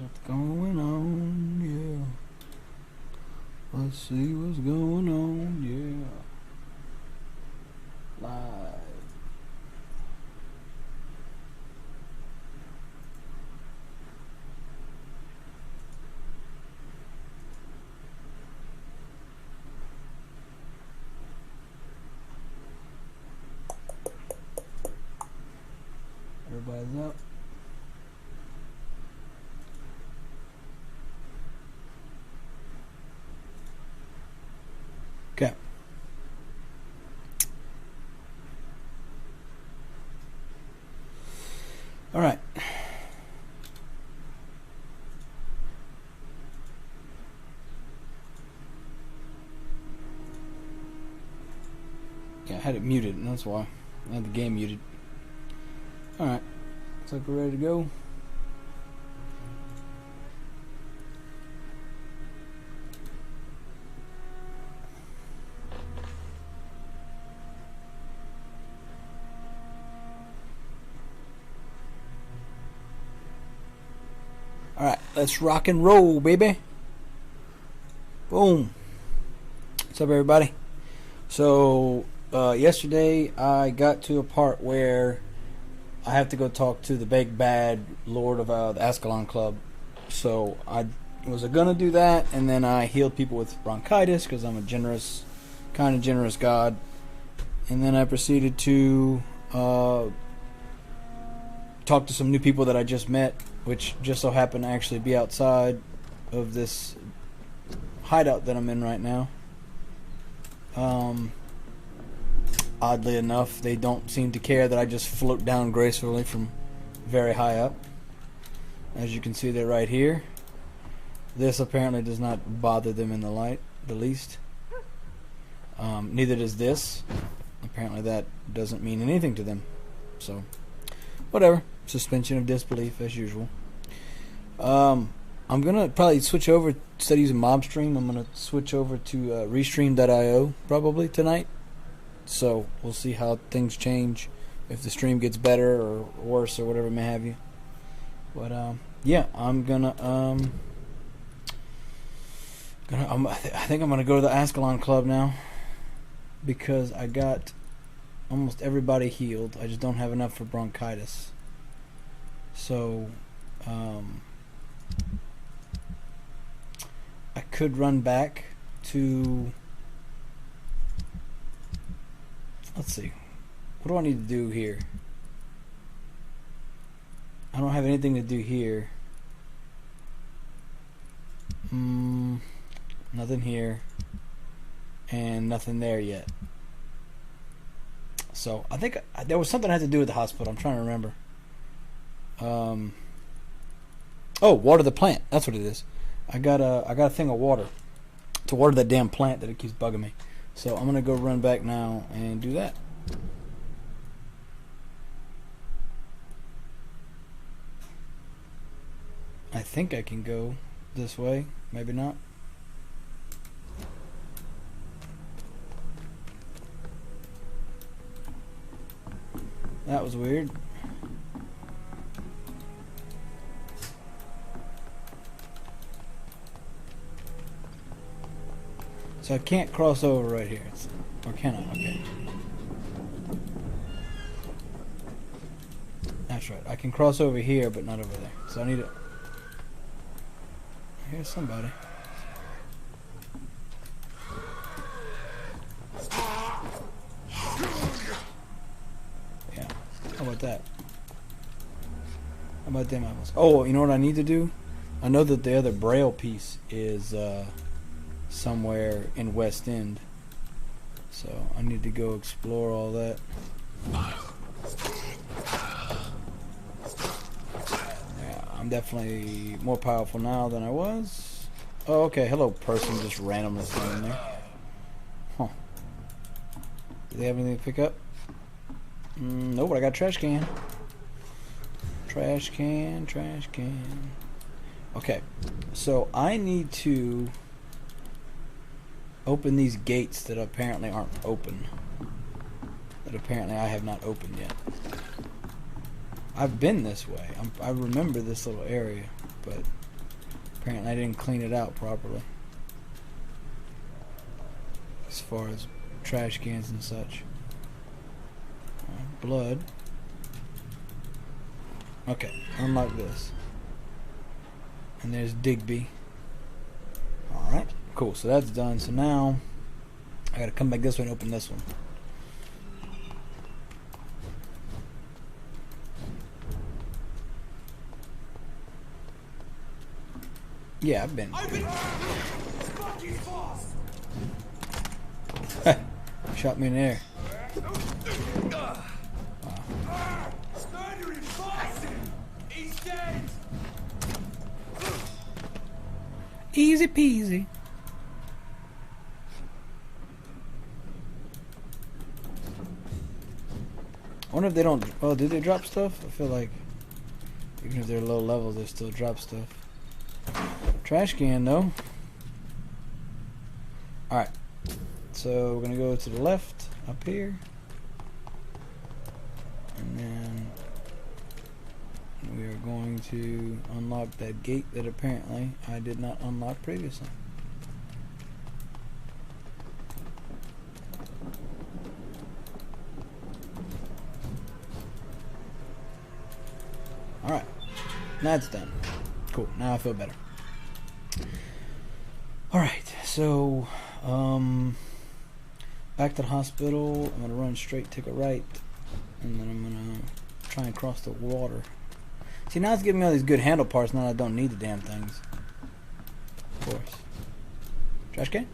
What's going on? Yeah. Let's see what's going on. Yeah. Live. Everybody's up. Okay. All right. Yeah, I had it muted, and that's why. I had the game muted. All right. Looks like we're ready to go. Alright, let's rock and roll, baby. Boom. What's up, everybody? So, yesterday I got to a part where I have to go talk to the big bad lord of the Ascalon Club. So, I was going to do that, and then I healed people with bronchitis because I'm a generous, kind of generous god. And then I proceeded to talk to some new people that I just met, which just so happened to actually be outside of this hideout that I'm in right now. Oddly enough, they don't seem to care that I just float down gracefully from very high up. As you can see, they're right here. This apparently does not bother them in the least. Neither does this. Apparently that doesn't mean anything to them. So, whatever. Suspension of disbelief as usual. I'm gonna probably switch over, instead of using MobStream, I'm gonna switch over to Restream.io probably tonight. So we'll see how things change, if the stream gets better or worse or whatever may have you. But yeah, I'm gonna I think I'm gonna go to the Ascalon Club now, because I got almost everybody healed. I just don't have enough for bronchitis. So, I could run back to, let's see, what do I need to do here? I don't have anything to do here. Nothing here, and nothing there yet. So, I think there was something I had to do with the hospital. I'm trying to remember. Oh, water the plant. That's what it is. I got a thing of water to water that damn plant that it keeps bugging me. So I'm gonna go run back now and do that. I think I can go this way. Maybe not. That was weird. So I can't cross over right here. Or can I? Okay. That's right. I can cross over here, but not over there. So I need to... Here's somebody. Yeah. How about that? How about them apples? Oh, you know what I need to do? I know that the other braille piece is... somewhere in West End, so I need to go explore all that. Yeah, I'm definitely more powerful now than I was. Oh, okay. Hello, person just randomly standing there. Huh. Do they have anything to pick up? Nope, I got a trash can. Trash can, trash can. Okay, so I need to open these gates that apparently aren't open. That apparently I have not opened yet. I've been this way. I remember this little area, but Apparently I didn't clean it out properly. As far as trash cans and such. Blood. Okay, unlock this. And there's Digby. Alright, cool, so that's done. So now I gotta come back this way and open this one. Yeah, I've been. Shot me in the air. Wow. Easy peasy. I wonder if they don't. Oh, did they drop stuff? I feel like even if they're low level, they still drop stuff. Trash can though. Alright. So we're gonna go to the left up here. And then we are going to unlock that gate that apparently I did not unlock previously. Alright. That's done. Cool. Now I feel better. Alright, so back to the hospital. I'm gonna run straight, take a right, and then I'm gonna try and cross the water. See, now it's giving me all these good handle parts. Now I don't need the damn things. Of course. Trash can?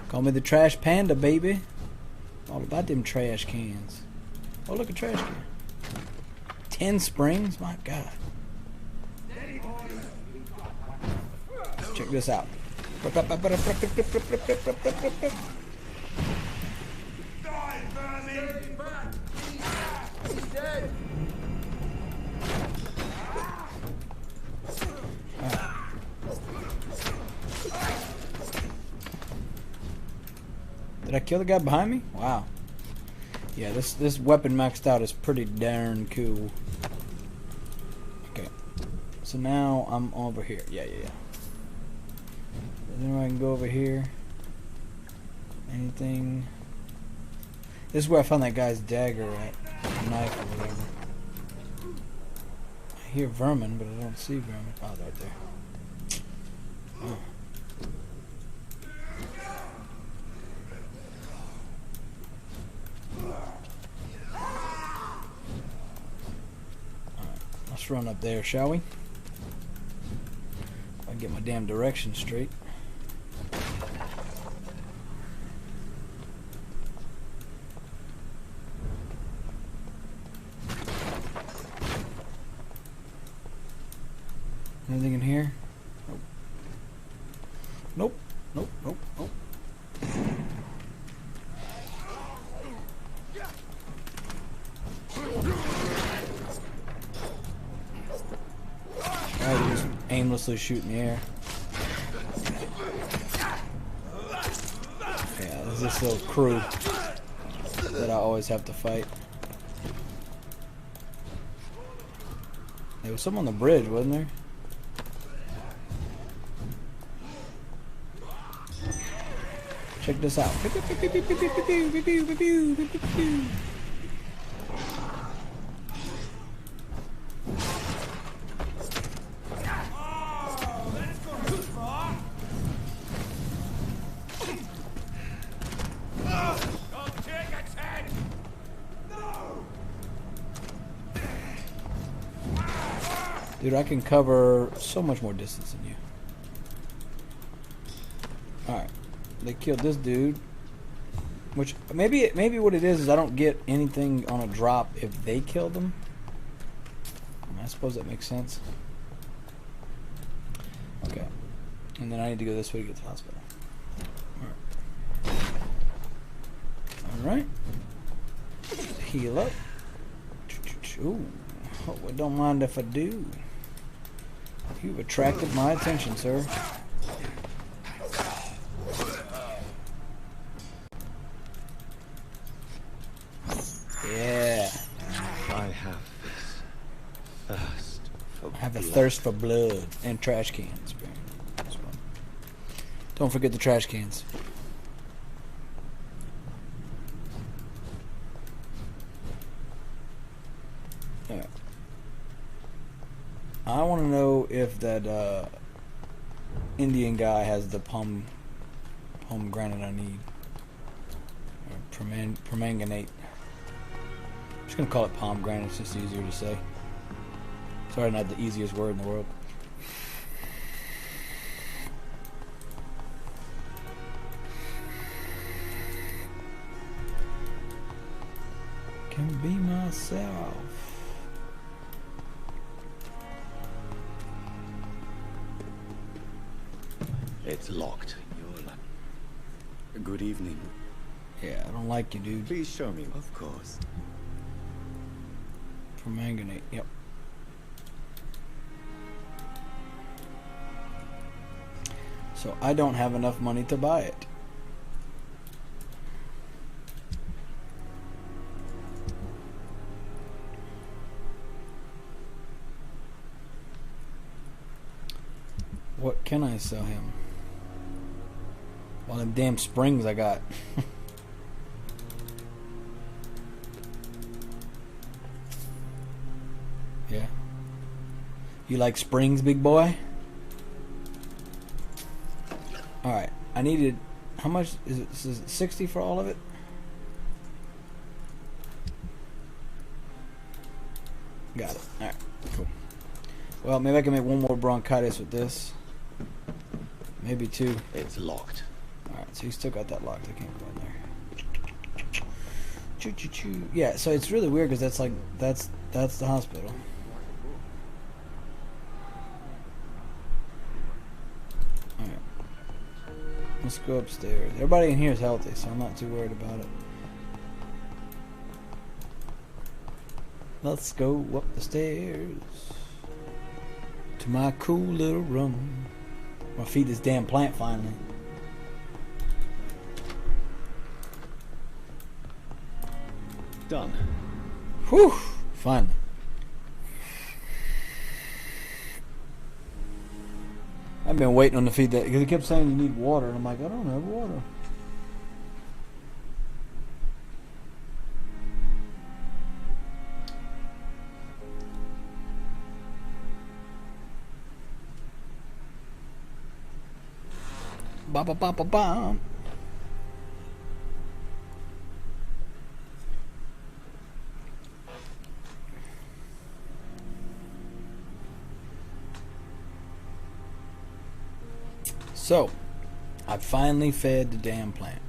Call me the trash panda, baby. All about them trash cans. Oh, look, a trash can. 10 springs? My God. Check this out. Did I kill the guy behind me? Wow. Yeah, this weapon maxed out is pretty darn cool. Okay. So now I'm over here. Yeah. Then I can go over here. Anything? This is where I found that guy's dagger at. Knife or whatever. I hear vermin, but I don't see vermin. Oh, they're right there. Oh. Alright, let's run up there, shall we? If I can get my damn direction straight. Anything in here? Nope. Nope. I just aimlessly shoot in the air. Yeah, there's this little crew that I always have to fight. There was some on the bridge, wasn't there? Check this out. Dude, I can cover so much more distance than you. Alright. They killed this dude. Which, maybe what it is I don't get anything on a drop if they killed them. I suppose that makes sense. Okay. And then I need to go this way to get to the hospital. Alright. Heal up. Ooh. Oh, well, don't mind if I do. You've attracted my attention, sir. Yeah. I have this thirst I have a thirst for blood and trash cans. Don't forget the trash cans. Alright. I want to know if that Indian guy has the pomegranate I need. Or permanganate. I'm just going to call it pomegranate. It's just easier to say. Sorry, not the easiest word in the world. Can be myself. It's locked. Good evening. Yeah, I don't like you, dude. Please show me. Of course. Permanganate, yep. So I don't have enough money to buy it. What can I sell him? Well, them damn springs I got. Yeah. You like springs, big boy? Alright. I needed... How much is it? Is it 60 for all of it? Got it. Alright. Cool. Well, maybe I can make one more bronchitis with this. Maybe two. It's locked. Alright, so you still got that locked. I can't go in there. Choo choo choo. Yeah, so it's really weird because that's like that's the hospital. Alright. Let's go upstairs. Everybody in here is healthy, so I'm not too worried about it. Let's go up the stairs to my cool little room. I'm gonna feed this damn plant finally. Done. Whew! Finally. I've been waiting on to feed that because he kept saying you need water, and I'm like, I don't have water. Ba ba ba ba ba. So, I finally fed the damn plant.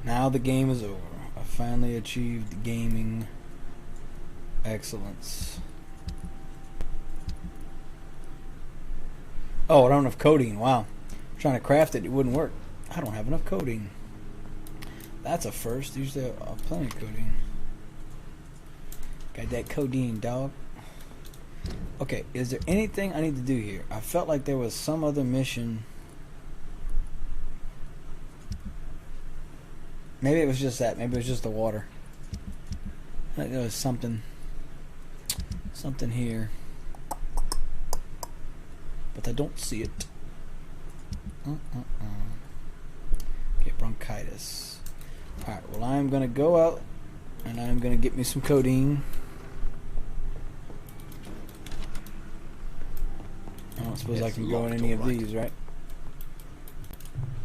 Now the game is over. I finally achieved gaming excellence. Oh, I don't have codeine. Wow. Trying to craft it, it wouldn't work. I don't have enough codeine. That's a first. Usually I have plenty of codeine. Got that codeine, dog. Okay, is there anything I need to do here? I felt like there was some other mission. Maybe it was just that. Maybe it was just the water. I think there was something here. But I don't see it. Get bronchitis. Alright, well I'm gonna go out and I'm gonna get me some codeine. I don't suppose I can go in any of these, right?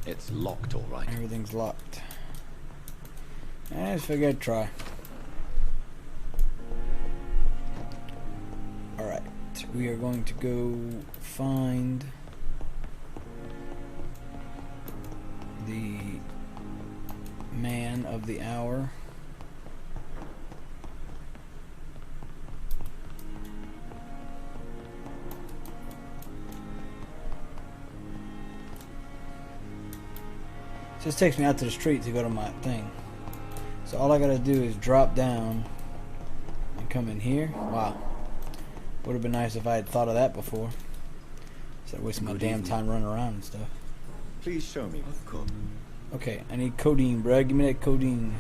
It's locked, all right. Everything's locked. I just figured I'd try. Alright, we are going to go find the man of the hour. Just takes me out to the street to go to my thing. So all I gotta do is drop down and come in here. Wow. Would have been nice if I had thought of that before. Instead of wasting my damn time running around and stuff. Please show me. Of course. Okay, I need codeine, bruh. Give me that codeine.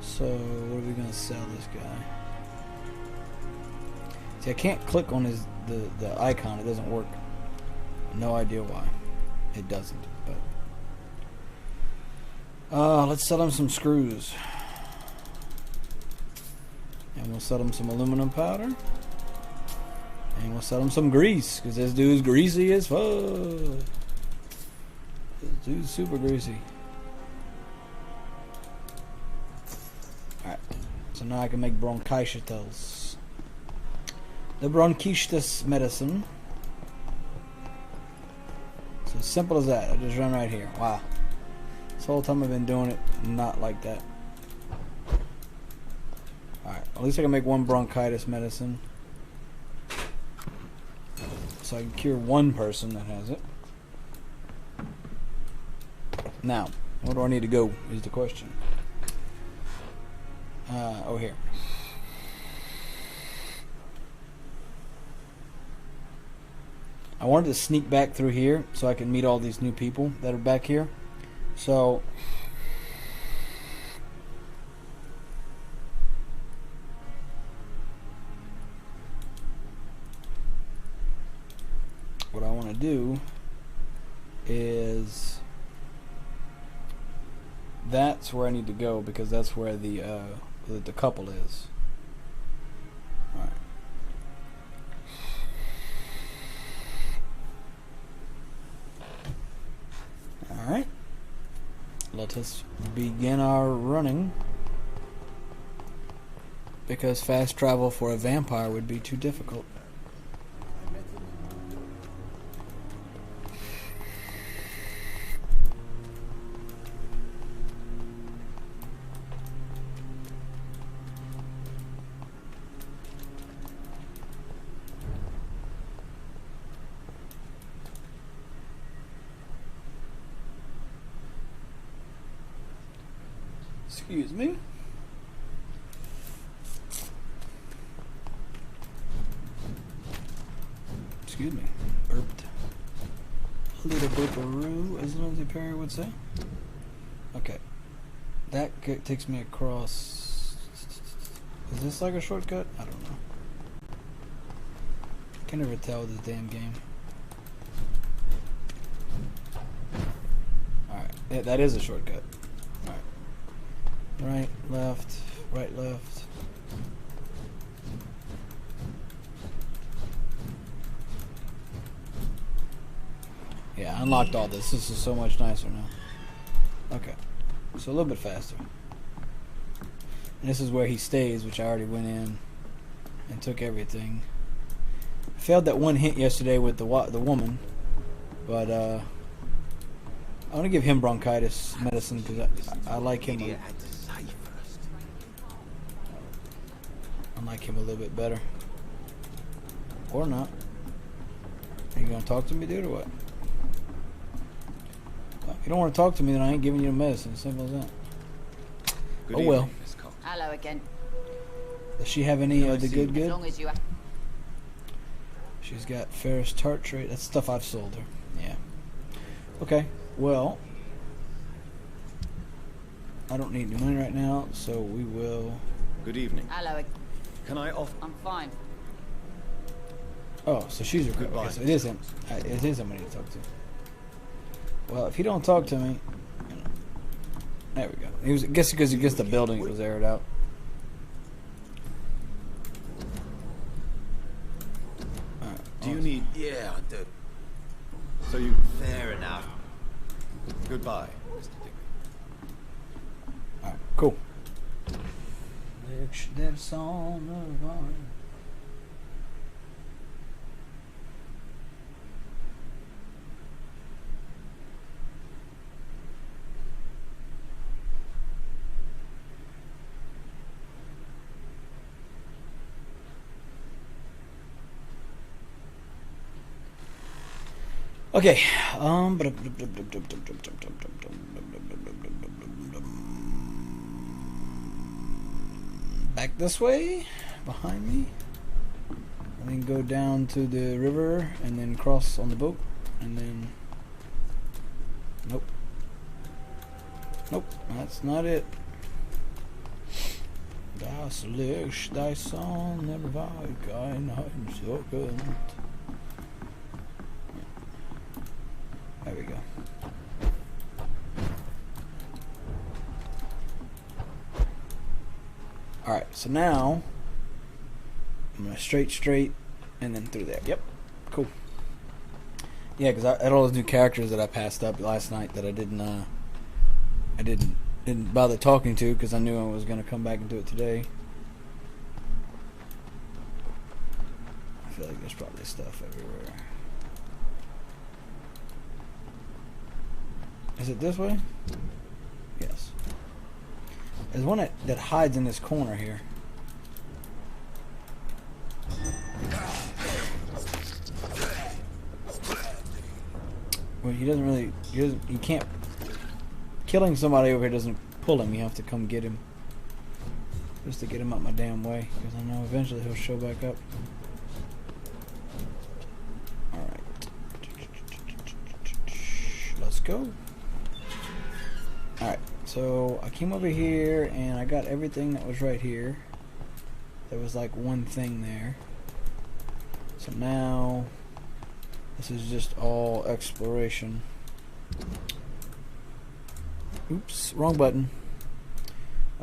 So, what are we gonna sell this guy? See, I can't click on the icon. It doesn't work. No idea why. It doesn't. But let's sell him some screws. And we'll sell him some aluminum powder. And we'll sell him some grease, because this dude's greasy as fuck. This dude's super greasy. Alright. So now I can make bronchitis. The bronchitis medicine. So simple as that. I just run right here. Wow. This whole time I've been doing it not like that. Alright. At least I can make one bronchitis medicine. So I can cure one person that has it. Now, where do I need to go is the question. Oh, here. I wanted to sneak back through here so I can meet all these new people that are back here. So what I want to do is that's where I need to go, because that's where the couple is. Alright. Alright. Let us begin our running, because fast travel for a vampire would be too difficult. Excuse me. Excuse me. Burped. A little burparoo, as Lindsay Perry would say. Okay. That takes me across. Is this like a shortcut? I don't know. I can never tell with this damn game. Alright. Yeah, that is a shortcut. Right, left, right, left. Yeah, I unlocked all this. This is so much nicer now. Okay. So a little bit faster. And this is where he stays, which I already went in and took everything. I failed that one hit yesterday with the woman, but I want to give him bronchitis medicine because I like him. I like him a little bit better. Or not. Are you gonna talk to me, dude, or what? Well, if you don't want to talk to me, then I ain't giving you the medicine. Simple as that. Good oh evening, well. Miss Cox. Hello again. Does she have any of the good? As long as you have. She's got ferrous tartrate. That's stuff I've sold her. Yeah. Okay. Well, I don't need any money right now, so we will. Good evening. Hello. Can I offer? I'm fine. Oh, so she's recruited. Goodbye. Okay, so it is him. It is somebody to talk to. Well, if he don't talk to me, you know, there we go. He was, I guess, because he gets the building, it was aired out. Right, Do you need? Yeah, I do. So you? Fair enough. Goodbye, Mr. Digby. All right, cool. There's on the vine. Okay. Back this way, behind me, and then go down to the river, and then cross on the boat, and then. Nope. Nope, that's not it. Das Licht, thy song never weig, ein Heimsuchend. There we go. Alright, so now I'm gonna straight, and then through there. Yep, cool. Yeah, because I had all those new characters that I passed up last night that I didn't bother talking to because I knew I was gonna come back and do it today. I feel like there's probably stuff everywhere. Is it this way? Yes. There's one that hides in this corner here. Well, he doesn't really. He can't. Killing somebody over here doesn't pull him. You have to come get him. Just to get him out my damn way, because I know eventually he'll show back up. Alright. Let's go. Alright, so I came over here and I got everything that was right here. There was like one thing there. So now this is just all exploration. Oops, wrong button.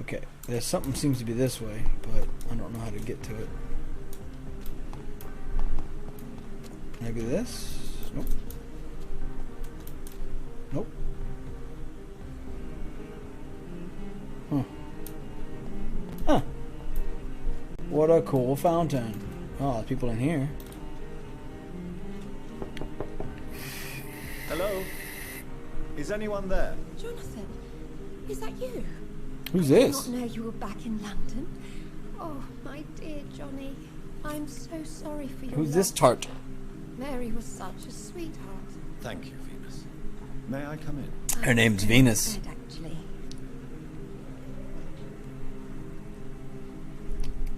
Okay, there's something seems to be this way, but I don't know how to get to it. Maybe this? Nope. Nope. Huh. Huh. What a cool fountain. Oh, there's people in here. Hello? Is anyone there? Jonathan, is that you? Who's I this? did not know you were back in London. Oh, my dear Johnny, I'm so sorry for your Who's this loss. tart? Mary was such a sweetheart. Thank you, Venus. May I come in? Her name's I'm Venus. glad, actually.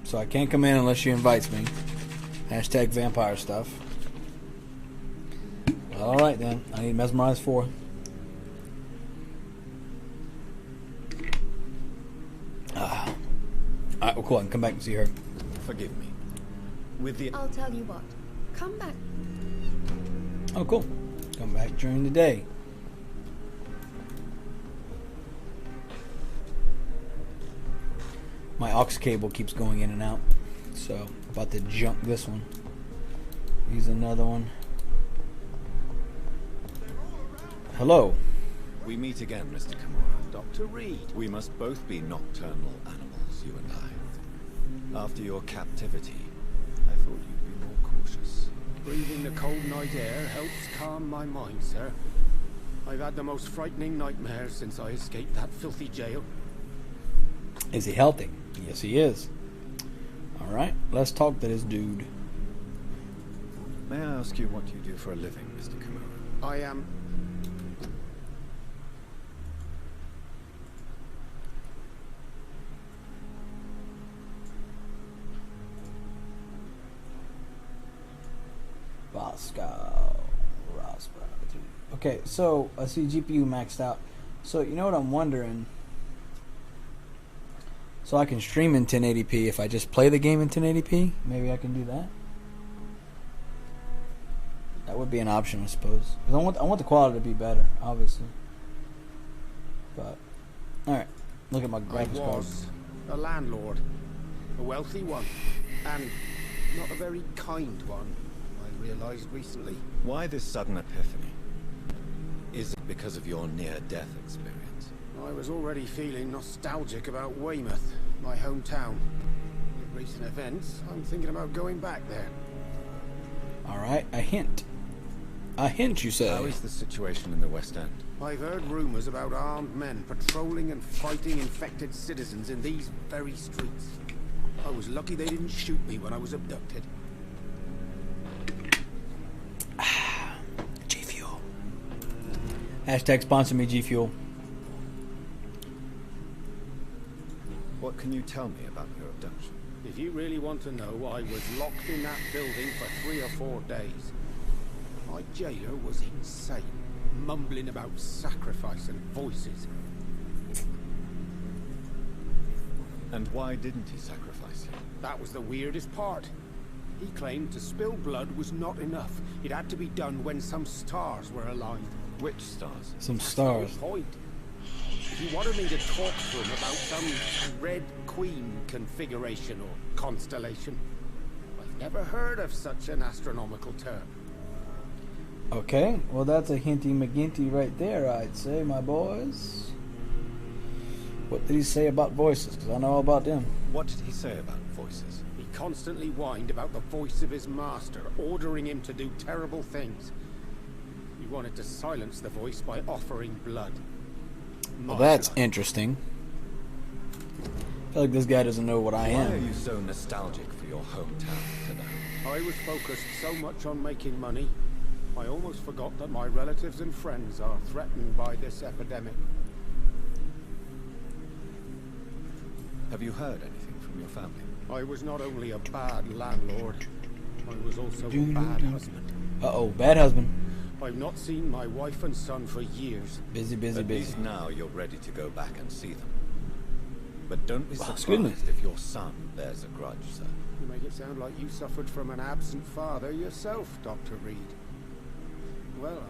So I can't come in unless she invites me. Hashtag vampire stuff. Well, alright then. I need Mesmerize 4. Alright, well cool. I can come back and see her. Forgive me. With the... I'll tell you what. Come back. Oh cool. Come back during the day. My aux cable keeps going in and out. So, about to junk this one. Use another one. Hello. We meet again, Mr. Kimura. Dr. Reed. We must both be nocturnal animals, you and I. After your captivity, I thought you'd be more cautious. Breathing the cold night air helps calm my mind, sir. I've had the most frightening nightmares since I escaped that filthy jail. Is he healthy? Yes, he is. Alright, let's talk to this dude. May I ask you what you do for a living, Mr. Kimura? I am... Okay, so I see GPU maxed out. So you know what I'm wondering? So I can stream in 1080p if I just play the game in 1080p. Maybe I can do that. That would be an option, I suppose. 'Cause I want the quality to be better, obviously. But all right, look at my I graphics card. was a landlord. A wealthy one. And not a very kind one, I realized recently. Why this sudden epiphany? Is it because of your near-death experience? I was already feeling nostalgic about Weymouth, my hometown. With recent events, I'm thinking about going back there. All right, a hint. A hint, you say? How is the situation in the West End? I've heard rumors about armed men patrolling and fighting infected citizens in these very streets. I was lucky they didn't shoot me when I was abducted. G Fuel. Hashtag sponsor me, G Fuel. What can you tell me about your abduction? If you really want to know, I was locked in that building for 3 or 4 days. My jailer was insane, mumbling about sacrifice and voices. And why didn't he sacrifice you? That was the weirdest part. He claimed to spill blood was not enough. It had to be done when some stars were aligned. Which stars? Some That's stars. the whole point. He wanted me to talk to him about some Red Queen configuration or constellation. I've never heard of such an astronomical term. Okay, well that's a hinty McGinty right there, I'd say, my boys. What did he say about voices? Because I know all about them. What did he say about voices? He constantly whined about the voice of his master, ordering him to do terrible things. He wanted to silence the voice by offering blood. Well, that's interesting. I feel like this guy doesn't know what I Why are am. you so nostalgic for your hometown today? I was focused so much on making money, I almost forgot that my relatives and friends are threatened by this epidemic. Have you heard anything from your family? I was not only a bad landlord, I was also a bad husband. Uh-oh, bad husband. I've not seen my wife and son for years. Busy, busy, At busy. least now you're ready to go back and see them. But don't be Wow, excuse me. surprised if your son bears a grudge, sir. You make it sound like you suffered from an absent father yourself, Dr. Reed. Well,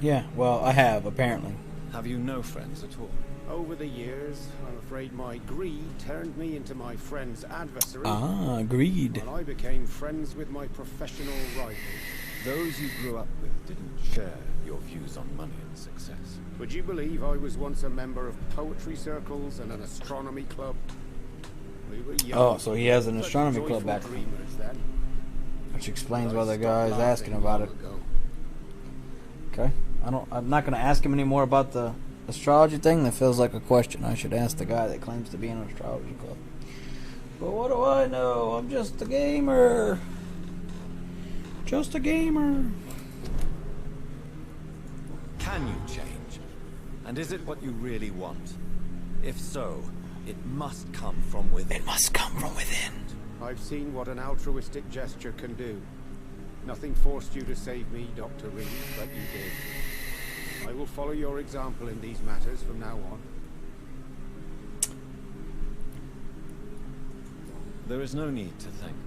Yeah, well, I have, apparently. Have you no friends at all? over the years, I'm afraid my greed turned me into my friend's adversary. Ah, greed. And I became friends with my professional rivals. Those you grew up with didn't share your views on money and success. Would you believe I was once a member of poetry circles and an astronomy club? We were young. Oh, so he has an such astronomy joyful club back dreamers then. Which explains But why I the stopped guy's laughing asking about long it. ago. Okay. I'm not going to ask him anymore about the astrology thing. That feels like a question I should ask the guy that claims to be in an astrology club. But what do I know? I'm just a gamer. Just a gamer. Can you change? And is it what you really want? If so, it must come from within. It must come from within. I've seen what an altruistic gesture can do. Nothing forced you to save me, Dr. Reed, but you did. I will follow your example in these matters from now on. There is no need to thank me.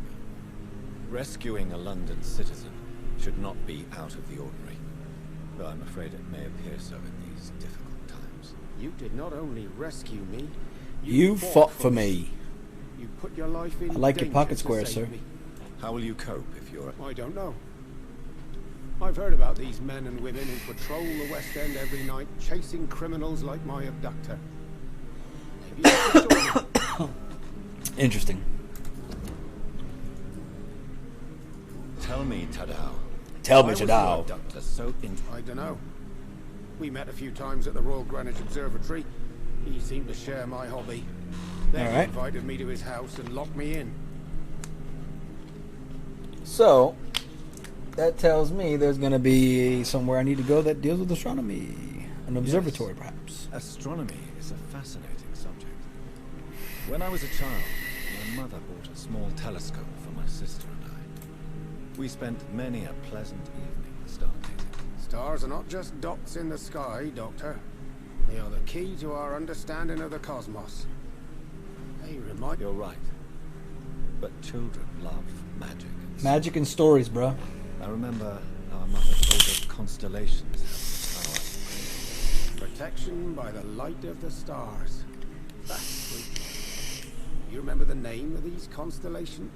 Rescuing a London citizen should not be out of the ordinary, though I'm afraid it may appear so in these difficult times. You did not only rescue me, You fought for me. You put your life in I like your danger pocket to squares, save sir. me. How will you cope if you're... I don't know. I've heard about these men and women who patrol the West End every night, chasing criminals like my abductor. Maybe I should join them. Interesting. Tell me, Tadao. Tell me, why was your Tadao. abductor so I don't know. We met a few times at the Royal Greenwich Observatory. He seemed to share my hobby. Then All he right. invited me to his house and locked me in. So, that tells me there's going to be somewhere I need to go that deals with astronomy. An observatory, perhaps. Astronomy is a fascinating subject. When I was a child, my mother bought a small telescope for my sister and I. We spent many a pleasant evening stargazing. Stars are not just dots in the sky, Doctor. They are the key to our understanding of the cosmos. They remind... You're right. But children love magic. And Magic and stories, bruh. I remember our mother told us constellations have power. Protection by the light of the stars. That's sweet. You remember the name of these constellations?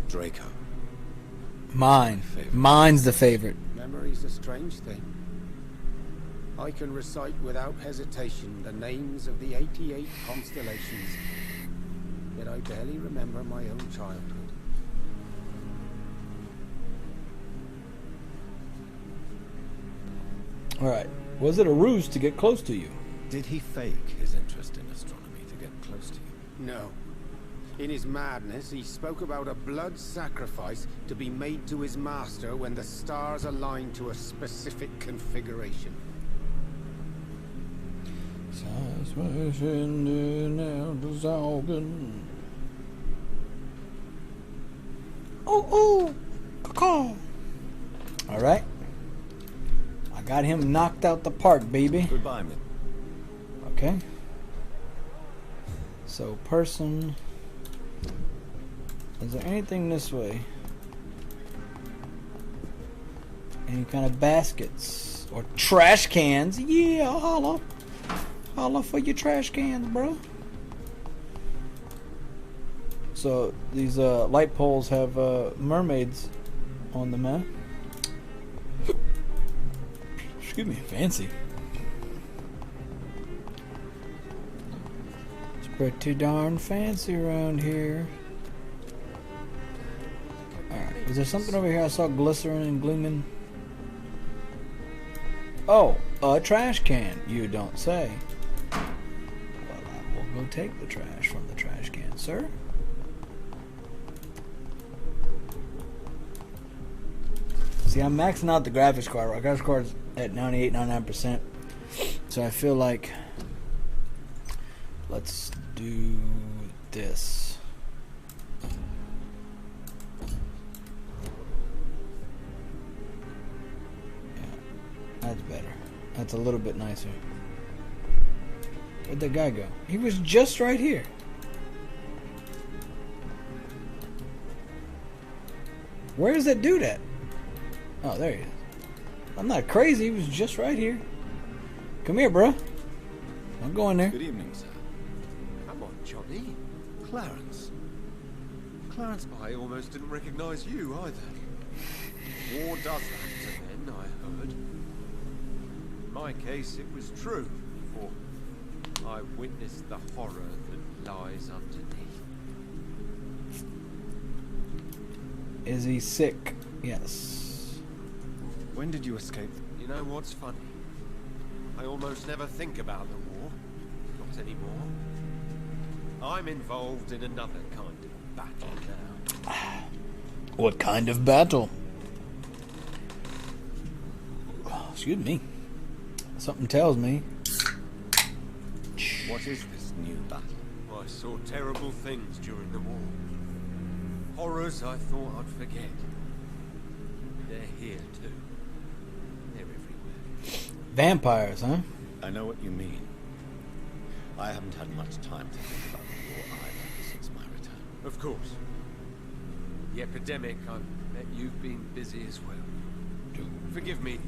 Draco. Mine. Mine's the favorite. Memory's a strange thing. I can recite without hesitation the names of the 88 constellations, yet I barely remember my own childhood. Alright. Was it a ruse to get close to you? Did he fake his interest in astronomy to get close to you? No. In his madness, he spoke about a blood sacrifice to be made to his master when the stars aligned to a specific configuration. Oh, caw. Alright. I Got him knocked out the park, baby. Goodbye, Mid. Okay. So, person. Is there anything this way? Any kind of baskets or trash cans? Yeah, holla. Holla for your trash cans, bro. So these light poles have mermaids on them, man. Excuse me, fancy. It's pretty darn fancy around here. Alright, is there something over here I saw glistering and gleaming? Oh, a trash can, you don't say. Well, I will go take the trash from the trash can, sir. See, I'm maxing out the graphics card. My graphics card's at 98, 99%. So I feel like let's do this. Yeah, that's better. That's a little bit nicer. Where'd the guy go? He was just right here. Where's that dude at? Oh, there he is. I'm not crazy. He was just right here. Come here, bro. I'm going there. Good evening, sir. Come on, Johnny. Clarence. Clarence, I almost didn't recognize you either. War does that to men, I heard. In my case, it was true, for I witnessed the horror that lies underneath. Is he sick? Yes. When did you escape? You know what's funny? I almost never think about the war. Not anymore. I'm involved in another kind of battle now. What kind of battle? Excuse me. Something tells me. What is this new battle? I saw terrible things during the war. Horrors I thought I'd forget. They're here too. They're everywhere. Vampires, huh? I know what you mean. I haven't had much time to think about the war either since my return. Of course. The epidemic, I bet you've been busy as well. Forgive me.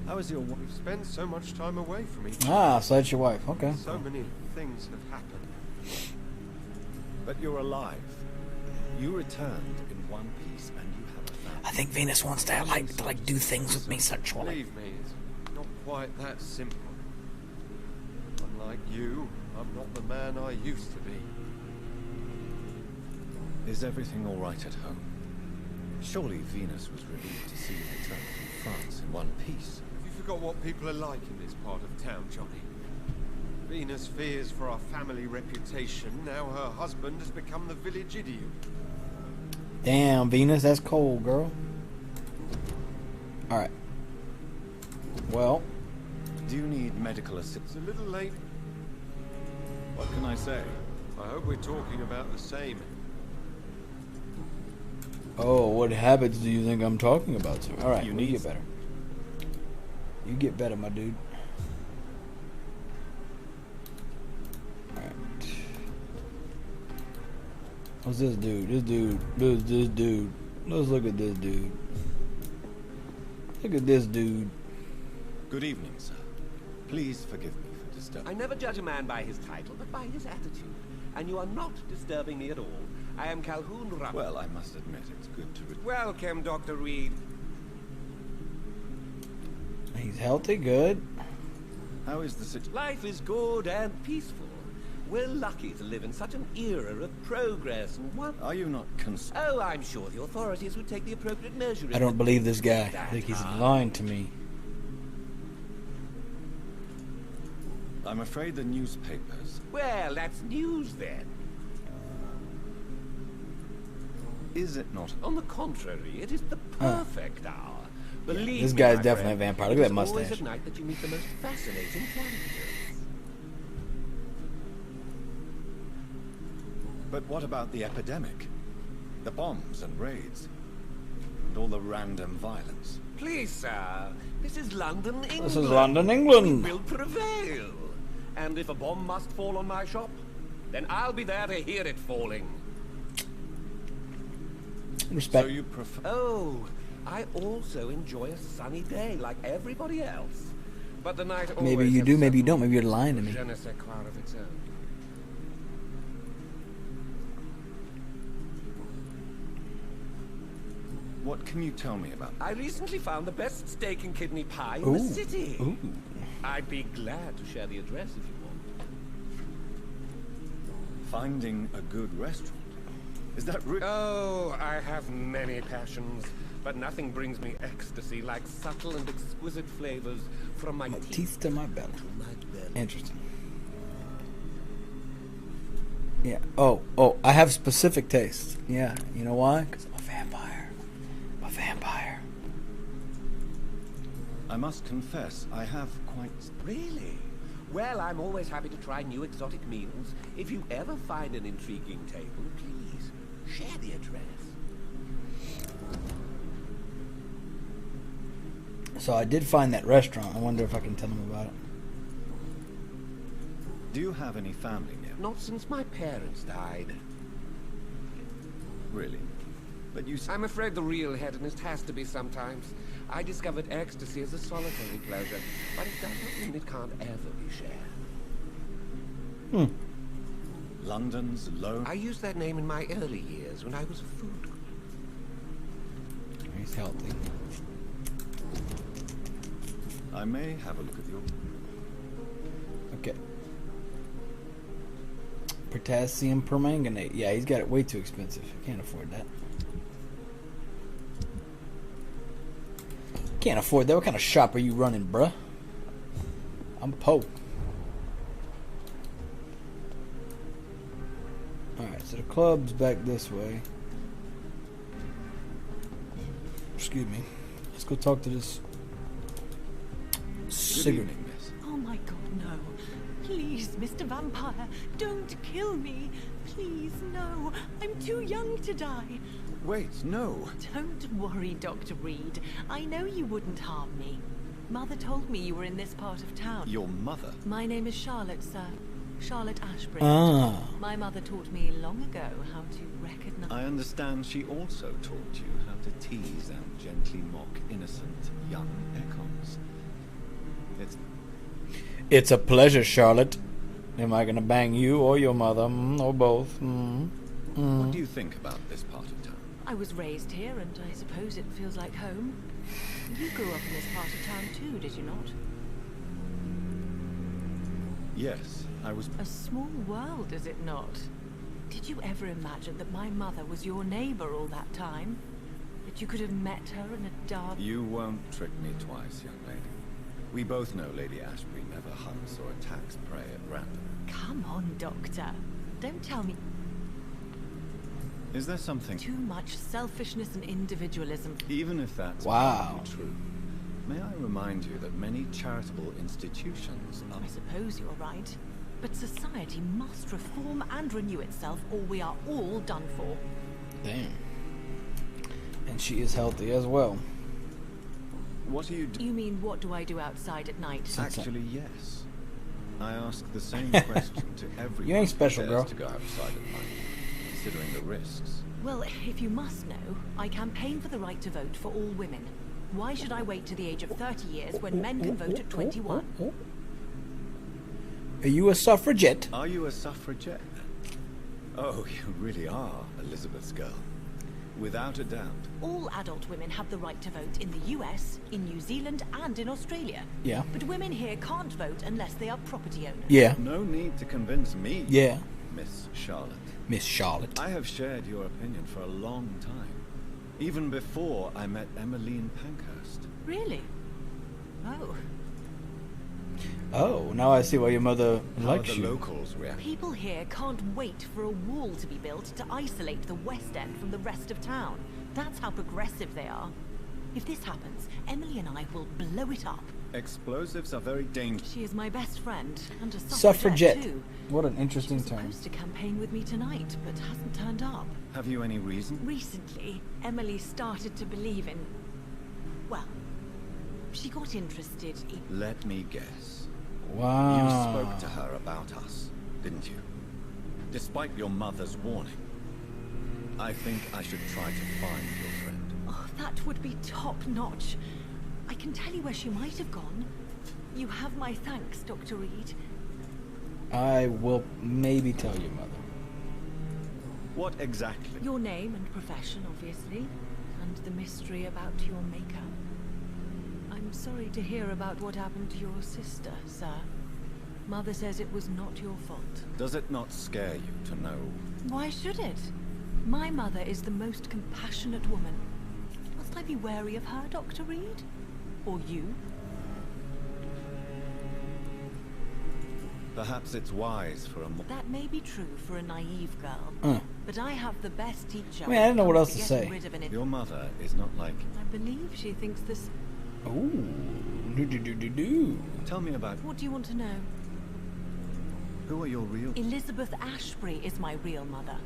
How is your wife? We've spent so much time away from each other. Ah, so that's your wife. Okay. So many things have happened. But you're alive. You returned in one piece and you have a family. I think Venus wants to like do things with me sexually. Believe me, it's not quite that simple. Unlike you, I'm not the man I used to be. Is everything all right at home? Surely Venus was relieved to see you return from France in one piece. Have you forgot what people are like in this part of town, Johnny? Venus fears for our family reputation. Now her husband has become the village idiot. Damn, Venus, that's cold, girl. Alright. Well. Do you need medical assistance? It's a little late. What can I say? I hope we're talking about the same. Oh, what habits do you think I'm talking about, sir? Alright, You you need get better. You get better, my dude. Alright. What's this dude? This dude. Let's look at this dude. Look at this dude. Good evening, sir. Please forgive me for disturbing. I never judge a man by his title, but by his attitude. And you are not disturbing me at all. I am Calhoun Rupp. Well, I must admit it's good to Welcome, Dr. Reed. He's healthy, good. How is the situation? Life is good and peaceful. We're lucky to live in such an era of progress and what? Are you not concerned? Oh, I'm sure the authorities would take the appropriate measure. I don't believe this guy. I think he's lying to me. I'm afraid the newspapers. Well, that's news then. Is it not? On the contrary, it is the perfect hour. Believe This me, guy's my definitely a friend, vampire. Look at that it is always mustache. at night that you meet the most fascinating characters. But what about the epidemic? The bombs and raids. And all the random violence. Please, sir. This is London, England. This is London, England. We will prevail. And if a bomb must fall on my shop, then I'll be there to hear it falling. Respect. So you prefer... Oh, I also enjoy a sunny day like everybody else. But the night always Maybe you has do, maybe you some don't. Maybe you're lying to me. je ne sais quoi of its own. What can you tell me about... I recently found the best steak and kidney pie in Ooh. the city. Ooh. I'd be glad to share the address if you want. Finding a good restaurant? Is that really... Oh, I have many passions, but nothing brings me ecstasy like subtle and exquisite flavors from my Teeth to my belly. to my belly. Interesting. Yeah. Oh, I have specific tastes. Yeah. You know why? Because I'm a vampire. I'm a vampire. I must confess, I have quite... Really? Well, I'm always happy to try new exotic meals. If you ever find an intriguing table, please share the address. So I did find that restaurant. I wonder if I can tell them about it. Do you have any family near? Not since my parents died. Really? But you... I'm afraid the real hedonist has to be sometimes. I discovered ecstasy as a solitary pleasure, but it doesn't mean it can't ever be shared. London's lone... I used that name in my early years when I was a food critic. He's healthy. I may have a look at your... Okay. Potassium permanganate. Yeah, he's got it way too expensive. I can't afford that. Can't afford that. What kind of shop are you running, bruh? I'm po. Alright, so the club's back this way. Excuse me. Let's go talk to this Good cigarette. evening, miss. Oh my god, no. Please, Mr. Vampire, don't kill me. Please, no. I'm too young to die. Wait, no. Don't worry, Dr. Reed. I know you wouldn't harm me. Mother told me you were in this part of town. Your mother? My name is Charlotte, sir. Charlotte Ashbury. Ah. My mother taught me long ago how to recognize... I understand she also taught you how to tease and gently mock innocent young echoes. It's a pleasure, Charlotte. Am I gonna bang you or your mother, or both? What do you think about this part of town? I was raised here, and I suppose it feels like home. You grew up in this part of town too, did you not? Yes, I was... A small world, is it not? Did you ever imagine that my mother was your neighbor all that time? That you could have met her in a dark... You won't trick me twice, young lady. We both know Lady Ashbury never hunts or attacks prey at random. Come on, Doctor. Don't tell me Is there something... too much selfishness and individualism. Even if that's Wow. partly true, may I remind you that many charitable institutions are... I suppose you're right. But society must reform and renew itself, or we are all done for. Damn. And she is healthy as well. What do you do? You mean, what do I do outside at night? Actually, yes. I ask the same question to everyone You ain't special, who dares girl. to go outside at night, considering the risks. Well, if you must know, I campaign for the right to vote for all women. Why should I wait to the age of 30 years when men can vote at 21? Are you a suffragette? Are you a suffragette, then? Oh, you really are Elizabeth's girl. Without a doubt. All adult women have the right to vote in the US, in New Zealand, and in Australia. Yeah. But women here can't vote unless they are property owners. Yeah. No need to convince me, Yeah. Miss Charlotte. Miss Charlotte. I have shared your opinion for a long time. Even before I met Emmeline Pankhurst. Really? Oh. Oh, now I see why your mother How are likes the you. locals react? People here can't wait for a wall to be built to isolate the West End from the rest of town. That's how progressive they are. If this happens, Emily and I will blow it up. Explosives are very dangerous. She is my best friend and a Suffragette. too. What an She interesting was term. supposed to campaign with me tonight, but hasn't turned up. Have you any reason? Recently, Emily started to believe in... Well, she got interested in... Let me guess. Wow. You spoke to her about us, didn't you? Despite your mother's warning. I think I should try to find your friend. Oh, that would be top-notch. I can tell you where she might have gone. You have my thanks, Dr. Reed. I will maybe tell your mother. What exactly? Your name and profession, obviously, and the mystery about your maker. I'm sorry to hear about what happened to your sister, sir. Mother says it was not your fault. Does it not scare you to know? Why should it? My mother is the most compassionate woman. Must I be wary of her, Dr. Reed? Or you? Perhaps it's wise for a That may be true for a naive girl, but I have the best teacher. I mean, I didn't know what when it else comes to say. getting rid of an Your mother is not like... I believe she thinks this... Ooh. Do. Tell me about... What do you want to know? Who are your real... Elizabeth Ashbury is my real mother.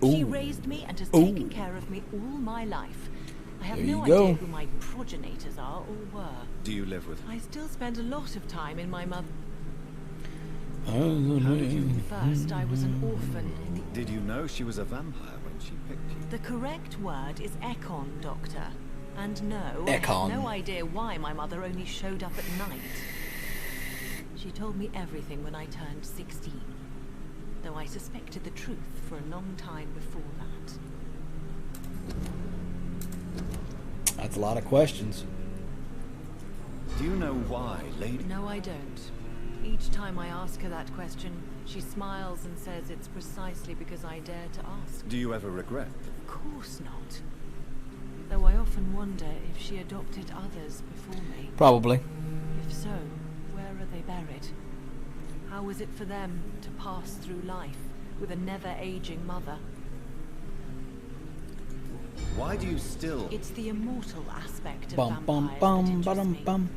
Ooh. She raised me and has Ooh. taken care of me all my life. I have There no you go. idea who my progenitors are or were. Do you live with... I still spend a lot of time in my mother. First, First, I was an orphan in the... Did you know she was a vampire when she picked you? The correct word is Ekon, Doctor. And no, I Ekon. have no idea why my mother only showed up at night. She told me everything when I turned 16. Though I suspected the truth for a long time before that. That's a lot of questions. Do you know why, lady? No, I don't. Each time I ask her that question, she smiles and says it's precisely because I dared to ask. Do you ever regret? Of course not. Though I often wonder if she adopted others before me. Probably. If so, where are they buried? How was it for them to pass through life with a never-aging mother? Why do you still... It's the immortal aspect of Bum bum vampires that bum interests bum me. bum.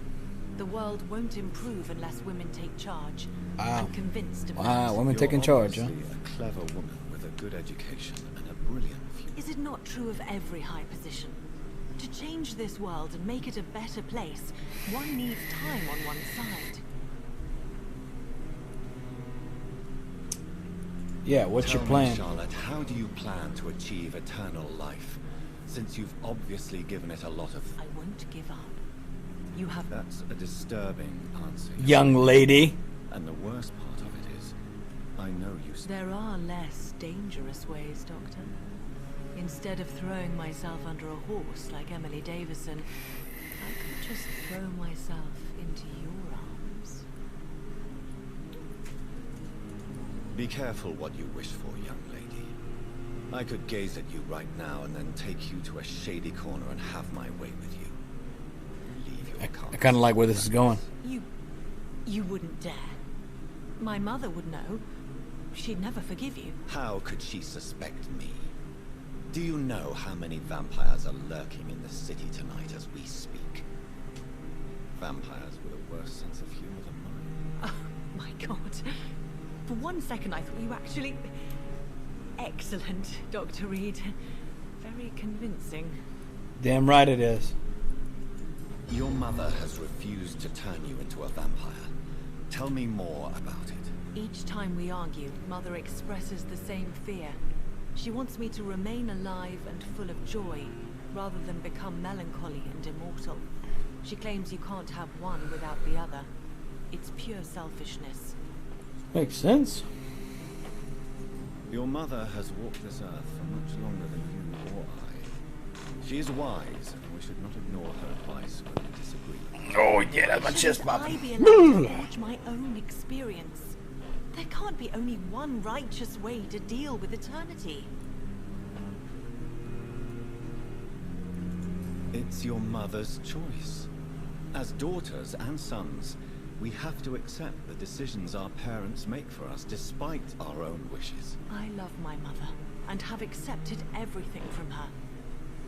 The world won't improve unless women take charge. Wow. I'm convinced of Wow, that. women You're taking charge, huh? obviously a clever woman with a good education and a brilliant future. Is it not true of every high position? To change this world and make it a better place, one needs time on one side. Yeah, what's Tell your plan? me, Charlotte, how do you plan to achieve eternal life? Since you've obviously given it a lot of... I won't give up. You have... That's a disturbing answer. Young lady. And the worst part of it is, I know you... There are less dangerous ways, Doctor. Instead of throwing myself under a horse like Emily Davison, I could just throw myself into your arms. Be careful what you wish for, young lady. I could gaze at you right now and then take you to a shady corner and have my way with you. Leave your I carcass. kind of like where this is going. You wouldn't dare. My mother would know. She'd never forgive you. How could she suspect me? Do you know how many vampires are lurking in the city tonight as we speak? Vampires with a worse sense of humor than mine. Oh, my God. For one second, I thought you actually... Excellent, Dr. Reed. Very convincing. Damn right it is. Your mother has refused to turn you into a vampire. Tell me more about it. Each time we argue, Mother expresses the same fear. She wants me to remain alive and full of joy, rather than become melancholy and immortal. She claims you can't have one without the other. It's pure selfishness. Makes sense. Your mother has walked this earth for much longer than you or I. She is wise, and we should not ignore her advice when we disagree. Oh yeah, that's my chest Shouldn't I popping. be allowed to forge my own experience? There can't be only one righteous way to deal with eternity. It's your mother's choice. As daughters and sons, we have to accept the decisions our parents make for us despite our own wishes. I love my mother, and have accepted everything from her.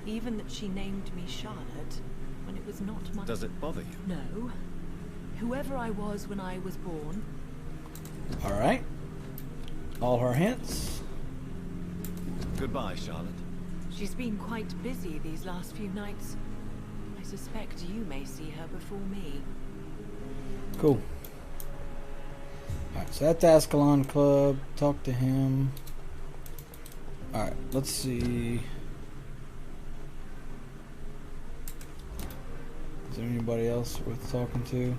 Even that she named me Charlotte, when it was not my... Does it bother you? No. whoever I was when I was born. Alright. All her hints. Goodbye, Charlotte. She's been quite busy these last few nights. I suspect you may see her before me. Cool. Alright, so that's the Ascalon Club. Talk to him. Alright, let's see. Is there anybody else worth talking to?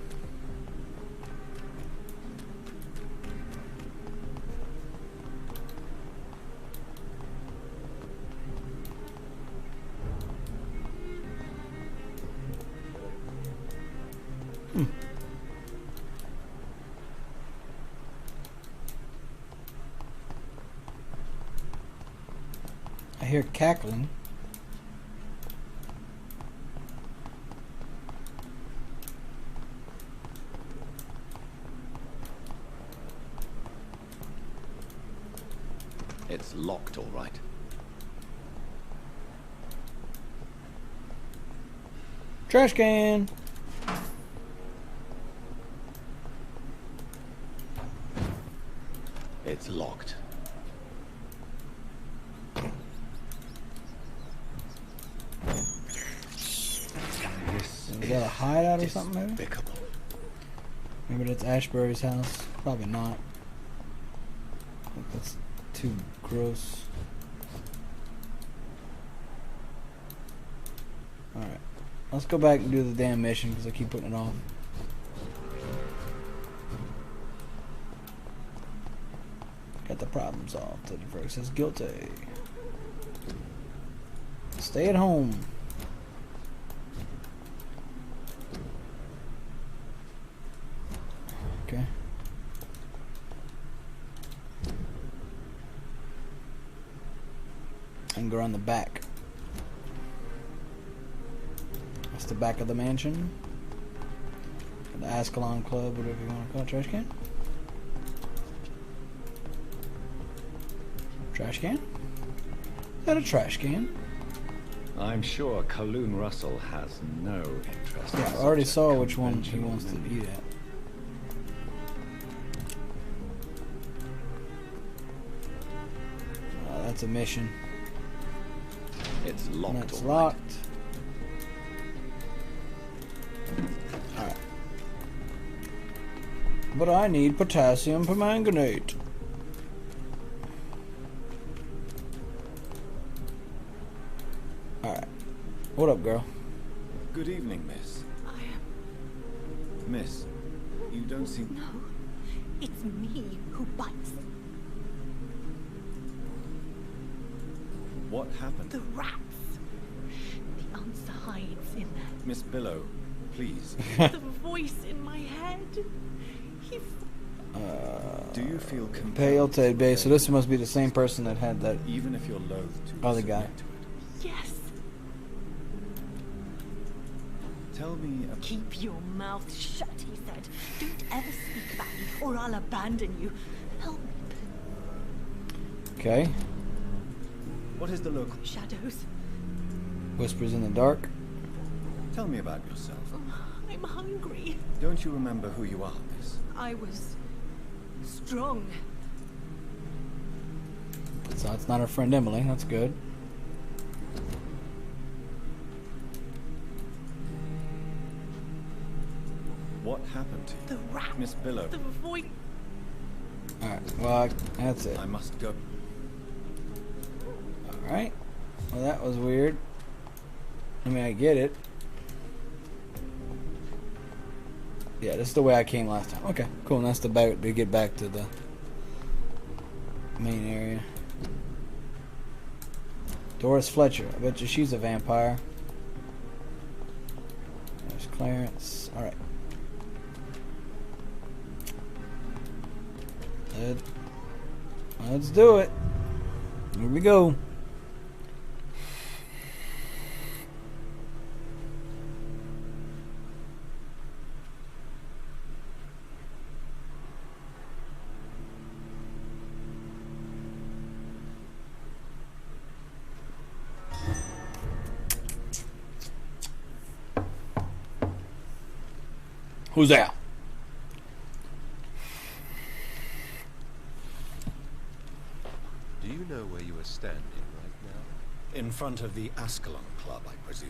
I hear cackling. It's locked, all right. Trash can! It's locked. Is that a hideout or something, maybe? Despicable. Maybe that's Ashbury's house. Probably not. I think that's too gross. Alright. Let's go back and do the damn mission because I keep putting it off. Got the problem solved. Teddy Ferg says guilty. Stay at home. Okay. And go around the back. That's the back of the mansion. The Ascalon Club, whatever you want to call it. Trash can? Trash can? Is that a trash can? I'm sure Kaloon Russell has no interest. Yeah, in I already such a saw which one he conventional wants to menu. eat at. That's a mission. It's locked. And it's all right. locked. Alright. But I need potassium permanganate. Alright. What up, girl? Good evening, miss. I am... Miss, you don't seem... No, it's me who bites. What happened? The rats. The answer hides in Miss Billow, please. the voice in my head. He's... Do you feel compelled? Pale Ted to Bay. So obey this must be the same person that had that even if you're loath to other submit guy. to it? Yes. Tell me about... Keep your mouth shut, he said. Don't ever speak about me, or I'll abandon you. Help me, Okay. What is the local... Shadows. Whispers in the dark. Tell me about yourself. I'm hungry. Don't you remember who you are, miss? I was strong. So it's not our friend Emily. That's good. What happened to you? The rat. Miss Billow, The voice. Alright. Well, that's it. I must go. Alright. Well, that was weird. I mean, I get it. Yeah, this is the way I came last time. Okay, cool. And that's the boat to get back to the main area. Doris Fletcher. I bet you she's a vampire. There's Clarence. Alright. Let's do it. Here we go. Who's there? standing right now? In front of the Ascalon Club, I presume.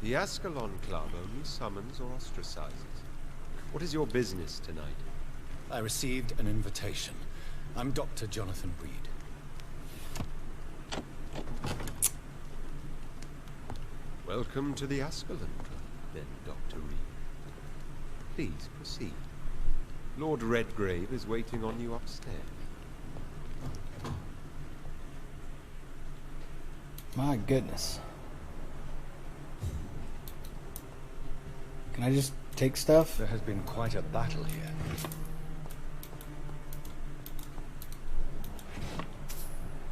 The Ascalon Club only summons or ostracizes. What is your business tonight? I received an invitation. I'm Dr. Jonathan Reed. Welcome to the Ascalon Club, then, Dr. Reed. Please proceed. Lord Redgrave is waiting on you upstairs. My goodness. Can I just take stuff? There has been quite a battle here.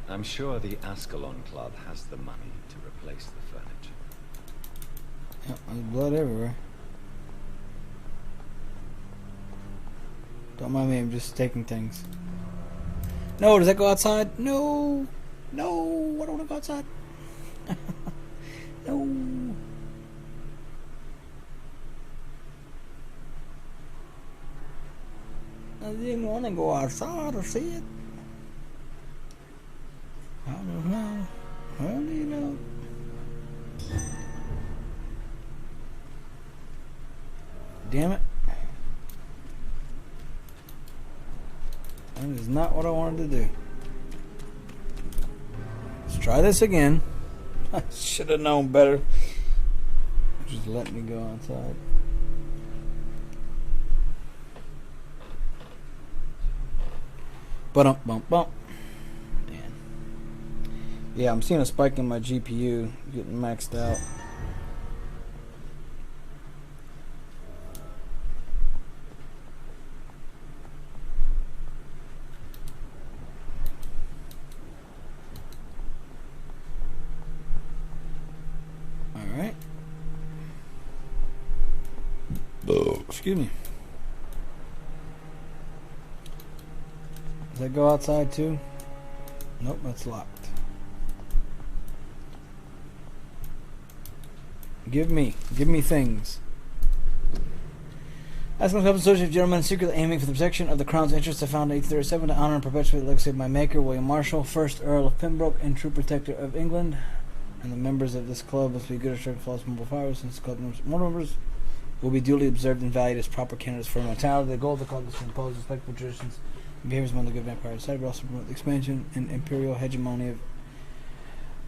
I'm sure the Ascalon Club has the money to replace the furniture. Yep, there's blood everywhere. Don't mind me, I'm just taking things. No, does that go outside? No! No! I don't want to go outside. No! I didn't want to go outside or see it. I don't know. How do you know? Damn it. That is not what I wanted to do. Let's try this again. I should have known better. Just let me go outside. Bump. Man. Yeah, I'm seeing a spike in my GPU getting maxed out. Alright. Oh, excuse me. Does that go outside too? Nope, that's locked. Give me things. Asking Club Associate Gentlemen, secretly aiming for the protection of the Crown's interests, I found 1837 to honor and perpetuate the legacy of my maker, William Marshall, 1st Earl of Pembroke and true protector of England. And the members of this club must be good at striking false mobile fire, since the club members will be duly observed and valued as proper candidates for immortality. The goal of the club is to impose respectful traditions and behaviors among the good vampire society, but also promote the expansion and imperial hegemony of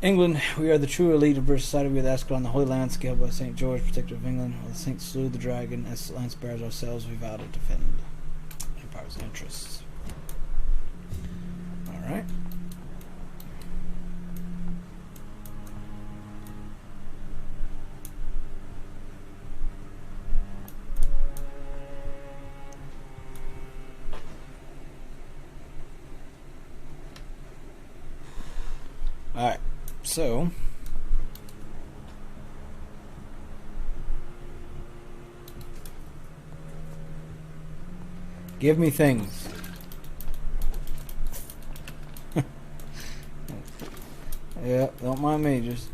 England. We are the true elite of British society. We are the Ascalon, the Holy Land, scaled by St. George, protector of England. While the saints slew the dragon, as land sparrows ourselves, we vow to defend Empire's interests. Alright. Alright, so give me things. Yeah, don't mind me, just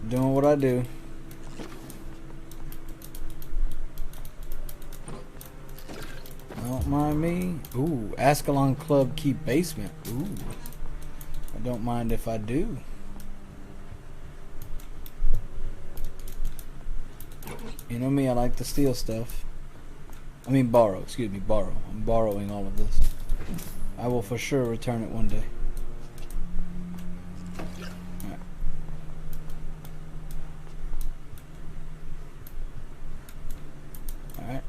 doing what I do. Don't mind me. Ooh, Ascalon Club Key Basement. Ooh. I don't mind if I do. You know me, I like to steal stuff. I mean borrow, excuse me, borrow. I'm borrowing all of this. I will for sure return it one day. Alright. Alright.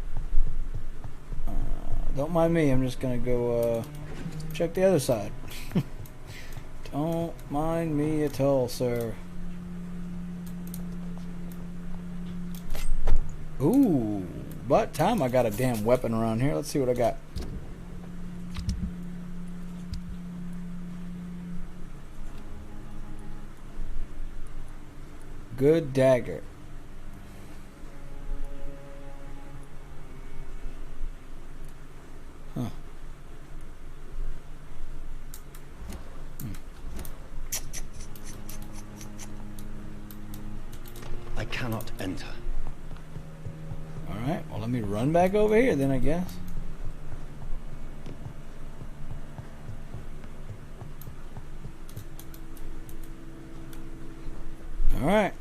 Don't mind me, I'm just gonna go check the other side. Don't mind me at all, sir. Ooh, about time I got a damn weapon around here. Let's see what I got. Good dagger. Huh. I cannot enter. Alright, well let me run back over here then, I guess. Alright.